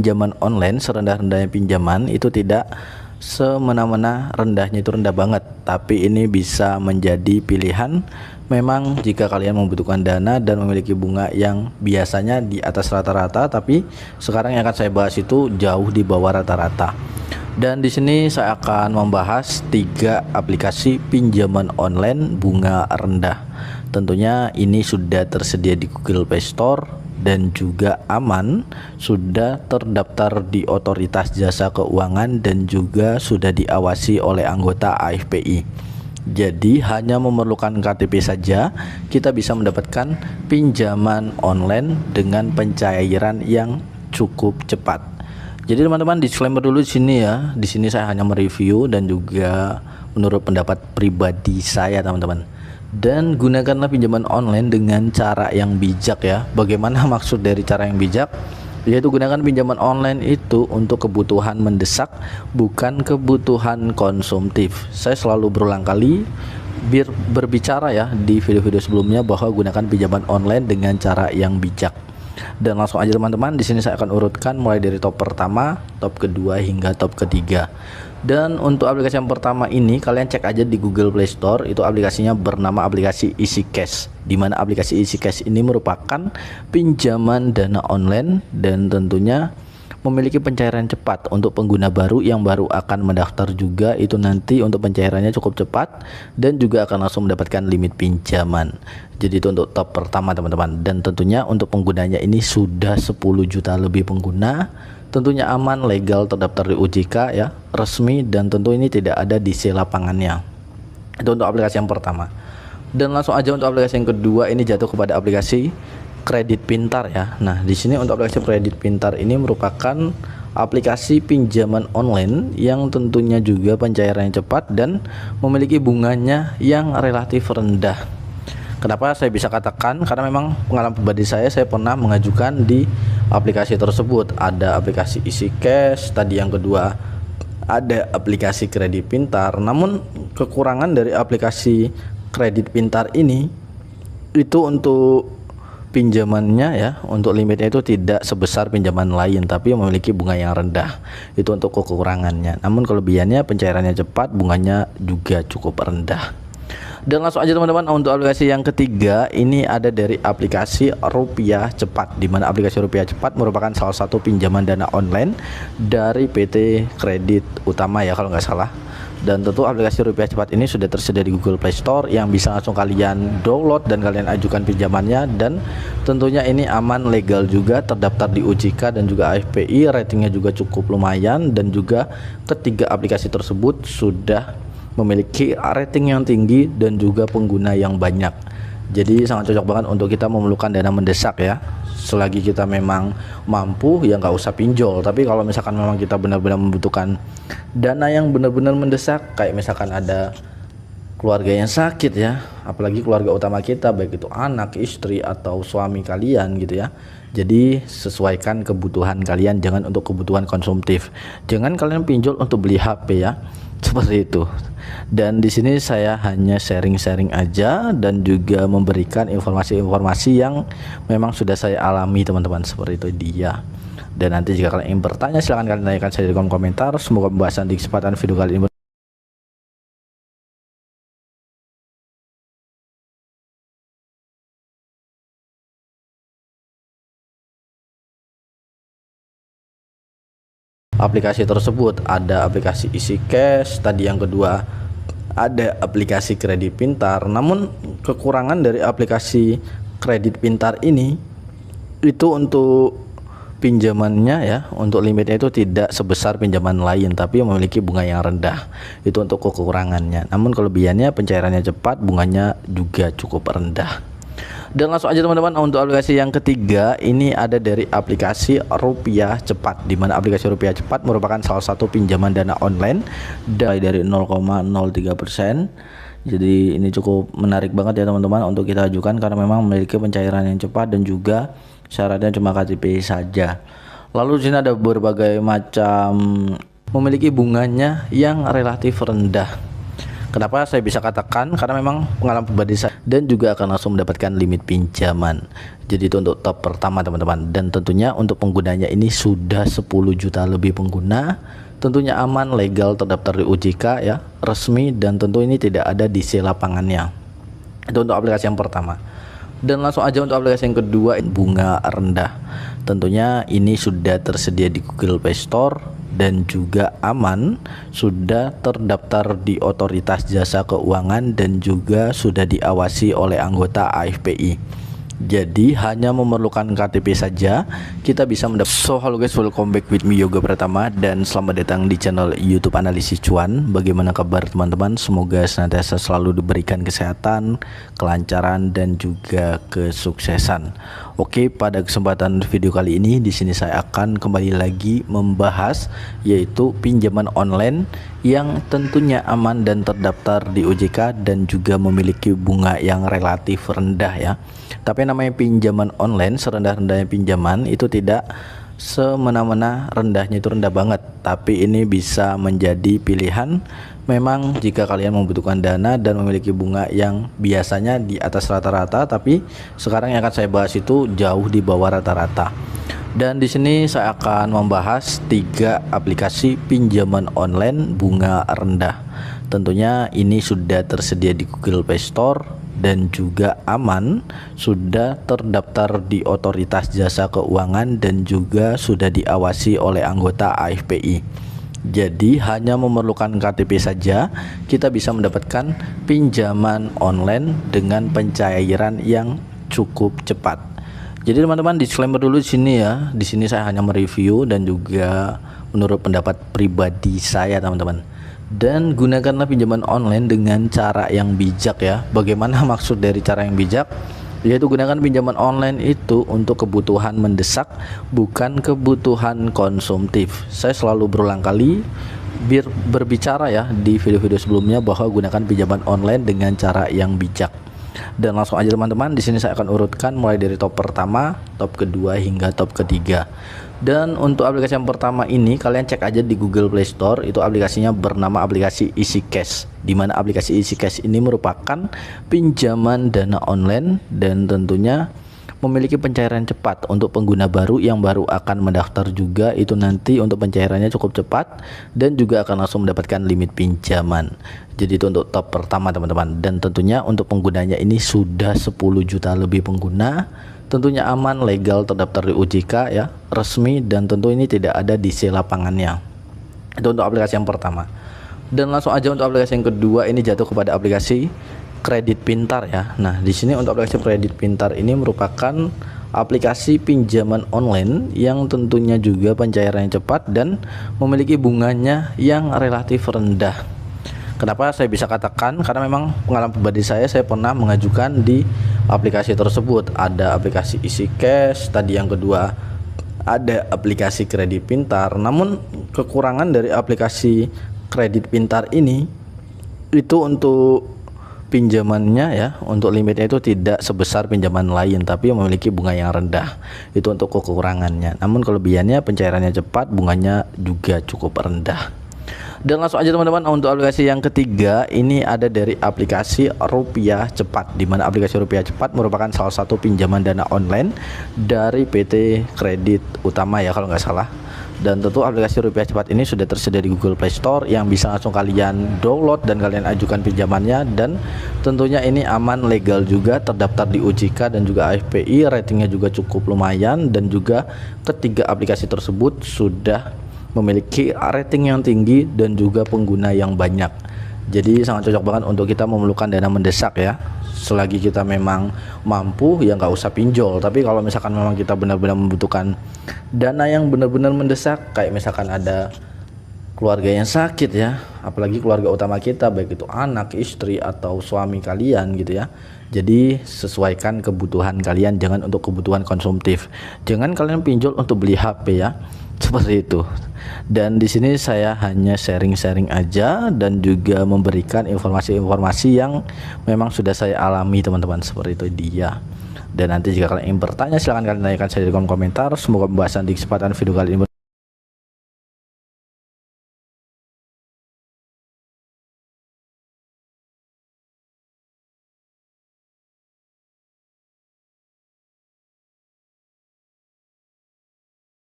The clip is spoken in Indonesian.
pinjaman online, serendah-rendahnya pinjaman itu tidak semena-mena rendahnya itu rendah banget, tapi ini bisa menjadi pilihan memang jika kalian membutuhkan dana dan memiliki bunga yang biasanya di atas rata-rata, tapi sekarang yang akan saya bahas itu jauh di bawah rata-rata. Dan di sini saya akan membahas 3 aplikasi pinjaman online bunga rendah. Tentunya ini sudah tersedia di Google Play Store dan juga aman, sudah terdaftar di Otoritas Jasa Keuangan dan juga sudah diawasi oleh anggota AFPI. Jadi hanya memerlukan KTP saja kita bisa mendapatkan pinjaman online dengan pencairan yang cukup cepat. Jadi teman-teman, disclaimer dulu di sini ya. Di sini saya hanya mereview dan juga menurut pendapat pribadi saya, teman-teman. Dan gunakanlah pinjaman online dengan cara yang bijak ya. Bagaimana maksud dari cara yang bijak? Yaitu gunakan pinjaman online itu untuk kebutuhan mendesak, bukan kebutuhan konsumtif. Saya selalu berulang kali berbicara ya di video-video sebelumnya bahwa gunakan pinjaman online dengan cara yang bijak. Dan langsung aja teman-teman, di sini saya akan urutkan mulai dari top pertama, top kedua hingga top ketiga. Dan untuk aplikasi yang pertama ini kalian cek aja di Google Play Store, itu aplikasinya bernama aplikasi EasyCash. Di mana aplikasi EasyCash ini merupakan pinjaman dana online dan tentunya memiliki pencairan cepat untuk pengguna baru yang baru akan mendaftar juga. Itu nanti untuk pencairannya cukup cepat dan juga akan langsung mendapatkan limit pinjaman. Jadi itu untuk top pertama teman-teman, dan tentunya untuk penggunanya ini sudah 10 juta lebih pengguna. Tentunya aman, legal, terdaftar di OJK ya, resmi, dan tentu ini tidak ada di lapangannya. Itu untuk aplikasi yang pertama. Dan langsung aja untuk aplikasi yang kedua, ini jatuh kepada aplikasi Kredit Pintar ya. Nah, di sini untuk aplikasi Kredit Pintar ini merupakan aplikasi pinjaman online yang tentunya juga pencairannya cepat dan memiliki bunganya yang relatif rendah. Kenapa saya bisa katakan? Karena memang pengalaman pribadi saya pernah mengajukan di aplikasi tersebut. Ada aplikasi EasyCash, tadi yang kedua ada aplikasi Kredit Pintar. Namun kekurangan dari aplikasi Kredit Pintar ini itu untuk pinjamannya ya, untuk limitnya itu tidak sebesar pinjaman lain, tapi memiliki bunga yang rendah. Itu untuk kekurangannya. Namun kelebihannya pencairannya cepat, bunganya juga cukup rendah. Dan langsung aja teman-teman, untuk aplikasi yang ketiga ini ada dari aplikasi Rupiah Cepat, di mana aplikasi Rupiah Cepat merupakan salah satu pinjaman dana online dari PT Kredit Utama ya kalau nggak salah. Dan tentu aplikasi Rupiah Cepat ini sudah tersedia di Google Play Store yang bisa langsung kalian download dan kalian ajukan pinjamannya. Dan tentunya ini aman, legal juga, terdaftar di OJK dan juga AFPI, ratingnya juga cukup lumayan, dan juga ketiga aplikasi tersebut sudah memiliki rating yang tinggi dan juga pengguna yang banyak. Jadi sangat cocok banget untuk kita memerlukan dana mendesak ya. Selagi kita memang mampu ya nggak usah pinjol. Tapi kalau misalkan memang kita benar-benar membutuhkan dana yang benar-benar mendesak, kayak misalkan ada keluarga yang sakit ya, apalagi keluarga utama kita, baik itu anak, istri atau suami kalian gitu ya. Jadi sesuaikan kebutuhan kalian, jangan untuk kebutuhan konsumtif. Jangan kalian pinjol untuk beli HP ya, seperti itu. Dan di sini saya hanya sharing-sharing aja dan juga memberikan informasi-informasi yang memang sudah saya alami teman-teman, seperti itu dia. Dan nanti jika kalian ingin bertanya silahkan kalian tanyakan saya di kolom komentar. Semoga pembahasan di kesempatan video kali ini aplikasi tersebut. Ada aplikasi EasyCash, tadi yang kedua ada aplikasi Kredit Pintar. Namun kekurangan dari aplikasi Kredit Pintar ini itu untuk pinjamannya ya, untuk limitnya itu tidak sebesar pinjaman lain, tapi memiliki bunga yang rendah. Itu untuk kekurangannya. Namun kelebihannya pencairannya cepat, bunganya juga cukup rendah. Dan langsung aja teman-teman, untuk aplikasi yang ketiga ini ada dari aplikasi Rupiah Cepat, di mana aplikasi Rupiah Cepat merupakan salah satu pinjaman dana online dari 0,03%. Jadi ini cukup menarik banget ya teman-teman untuk kita ajukan, karena memang memiliki pencairan yang cepat dan juga syaratnya cuma KTP saja. Lalu di sini ada berbagai macam, memiliki bunganya yang relatif rendah. Kenapa saya bisa katakan? Karena memang pengalaman pribadi saya dan juga akan langsung mendapatkan limit pinjaman. Jadi itu untuk top pertama teman-teman, dan tentunya untuk penggunanya ini sudah 10 juta lebih pengguna. Tentunya aman, legal, terdaftar di OJK ya, resmi, dan tentu ini tidak ada DC lapangannya. Itu untuk aplikasi yang pertama. Dan langsung aja untuk aplikasi yang kedua, bunga rendah. Tentunya ini sudah tersedia di Google Play Store dan juga aman, sudah terdaftar di Otoritas Jasa Keuangan dan juga sudah diawasi oleh anggota AFPI. Jadi hanya memerlukan KTP saja kita bisa mendapat. So halo guys, welcome back with me Yoga Pratama, dan selamat datang di channel YouTube Analisis Cuan. Bagaimana kabar teman-teman? Semoga senantiasa selalu diberikan kesehatan, kelancaran, dan juga kesuksesan. Oke, pada kesempatan video kali ini di sini saya akan kembali lagi membahas yaitu pinjaman online yang tentunya aman dan terdaftar di OJK dan juga memiliki bunga yang relatif rendah ya. Tapi namanya pinjaman online, serendah-rendahnya pinjaman itu tidak semena-mena rendahnya itu rendah banget, tapi ini bisa menjadi pilihan memang jika kalian membutuhkan dana dan memiliki bunga yang biasanya di atas rata-rata, tapi sekarang yang akan saya bahas itu jauh di bawah rata-rata. Dan di sini saya akan membahas 3 aplikasi pinjaman online bunga rendah. Tentunya ini sudah tersedia di Google Play Store dan juga aman, sudah terdaftar di Otoritas Jasa Keuangan dan juga sudah diawasi oleh anggota AFPI. Jadi hanya memerlukan KTP saja kita bisa mendapatkan pinjaman online dengan pencairan yang cukup cepat. Jadi teman-teman, disclaimer dulu di sini ya. Di sini saya hanya mereview dan juga menurut pendapat pribadi saya teman-teman. Dan gunakanlah pinjaman online dengan cara yang bijak ya. Bagaimana maksud dari cara yang bijak? Yaitu gunakan pinjaman online itu untuk kebutuhan mendesak, bukan kebutuhan konsumtif. Saya selalu berulang kali berbicara ya di video-video sebelumnya bahwa gunakan pinjaman online dengan cara yang bijak. Dan langsung aja teman-teman, di sini saya akan urutkan mulai dari top pertama, top kedua hingga top ketiga. Dan untuk aplikasi yang pertama ini kalian cek aja di Google Play Store, itu aplikasinya bernama aplikasi EasyCash, di mana aplikasi EasyCash ini merupakan pinjaman dana online dan tentunya memiliki pencairan cepat untuk pengguna baru yang baru akan mendaftar juga. Itu nanti untuk pencairannya cukup cepat dan juga akan langsung mendapatkan limit pinjaman. Jadi itu untuk top pertama teman-teman, dan tentunya untuk penggunanya ini sudah 10 juta lebih pengguna. Tentunya aman, legal, terdaftar di OJK ya, resmi, dan tentu ini tidak ada DC lapangannya. Itu untuk aplikasi yang pertama. Dan langsung aja untuk aplikasi yang kedua, ini jatuh kepada aplikasi kredit pintar ya. Nah, di sini untuk aplikasi kredit pintar ini merupakan aplikasi pinjaman online yang tentunya juga pencairannya cepat dan memiliki bunganya yang relatif rendah. Kenapa saya bisa katakan? Karena memang pengalaman pribadi saya pernah mengajukan di aplikasi tersebut. Ada aplikasi EasyCash, tadi yang kedua ada aplikasi kredit pintar. Namun kekurangan dari aplikasi kredit pintar ini itu untuk pinjamannya ya, untuk limitnya itu tidak sebesar pinjaman lain, tapi memiliki bunga yang rendah. Itu untuk kekurangannya. Namun kelebihannya pencairannya cepat, bunganya juga cukup rendah. Dan langsung aja teman-teman untuk aplikasi yang ketiga, ini ada dari aplikasi Rupiah Cepat, di mana aplikasi Rupiah Cepat merupakan salah satu pinjaman dana online dari PT Kredit Utama ya kalau nggak salah. Dan tentu aplikasi Rupiah Cepat ini sudah tersedia di Google Play Store yang bisa langsung kalian download dan kalian ajukan pinjamannya. Dan tentunya ini aman, legal juga, terdaftar di OJK dan juga AFPI, ratingnya juga cukup lumayan, dan juga ketiga aplikasi tersebut sudah memiliki rating yang tinggi dan juga pengguna yang banyak. Jadi sangat cocok banget untuk kita memerlukan dana mendesak ya. Selagi kita memang mampu ya nggak usah pinjol. Tapi kalau misalkan memang kita benar-benar membutuhkan dana yang benar-benar mendesak, kayak misalkan ada keluarga yang sakit ya, apalagi keluarga utama kita, baik itu anak, istri, atau suami kalian gitu ya. Jadi sesuaikan kebutuhan kalian, jangan untuk kebutuhan konsumtif. Jangan kalian pinjol untuk beli HP ya, seperti itu. Dan di sini saya hanya sharing-sharing aja dan juga memberikan informasi-informasi yang memang sudah saya alami teman-teman, seperti itu dia. Dan nanti jika kalian ingin bertanya silahkan kalian tanyakan saya di kolom komentar. Semoga pembahasan di kesempatan video kali ini